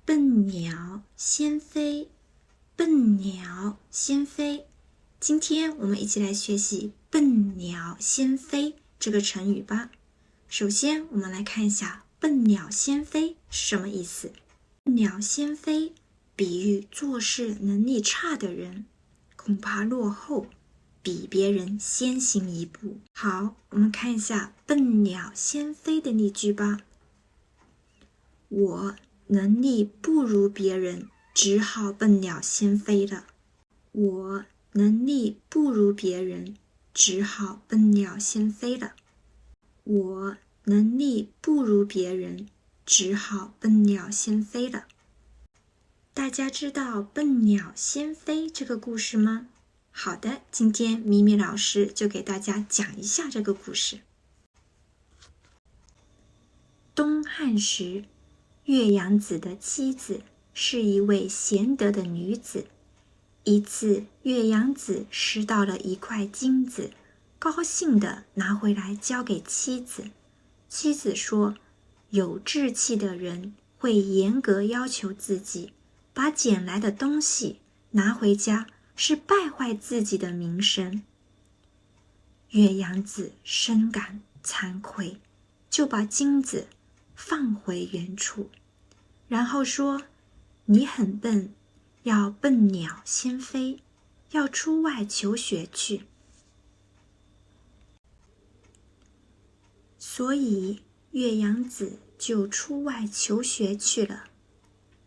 笨鸟先飞，笨鸟先飞。今天我们一起来学习笨鸟先飞这个成语吧。首先我们来看一下笨鸟先飞是什么意思。笨鸟先飞比喻做事能力差的人恐怕落后，比别人先行一步。好，我们看一下笨鸟先飞的例句吧。我能力不如别人，只好笨鸟先飞了。我能力不如别人，只好笨鸟先飞了。我能力不如别人，只好笨鸟先飞了。大家知道笨鸟先飞这个故事吗？好的，今天咪咪老师就给大家讲一下这个故事。东汉时，岳阳子的妻子是一位贤德的女子。一次，岳阳子拾到了一块金子，高兴地拿回来交给妻子。妻子说，有志气的人会严格要求自己，把捡来的东西拿回家是败坏自己的名声。岳阳子深感惭愧，就把金子放回原处，然后说，你很笨，要笨鸟先飞，要出外求学去。所以岳阳子就出外求学去了。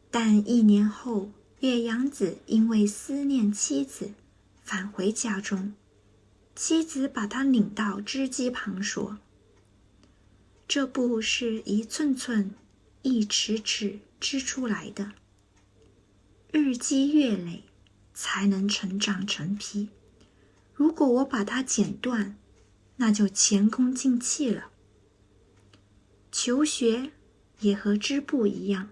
但1年后，岳阳子因为思念妻子，返回家中。妻子把他领到织机旁说，这布是1寸寸、1尺尺织出来的，日积月累才能成长成匹。如果我把它剪断，那就前功尽弃了。求学也和织布一样，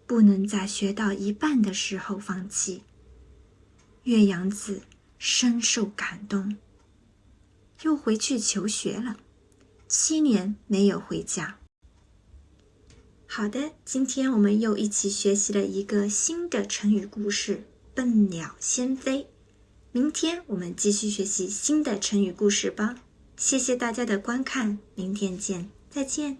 不能在学到一半的时候放弃。岳阳子深受感动，又回去求学了。7年没有回家。好的，今天我们又一起学习了一个新的成语故事，笨鸟先飞。明天我们继续学习新的成语故事吧。谢谢大家的观看，明天见，再见。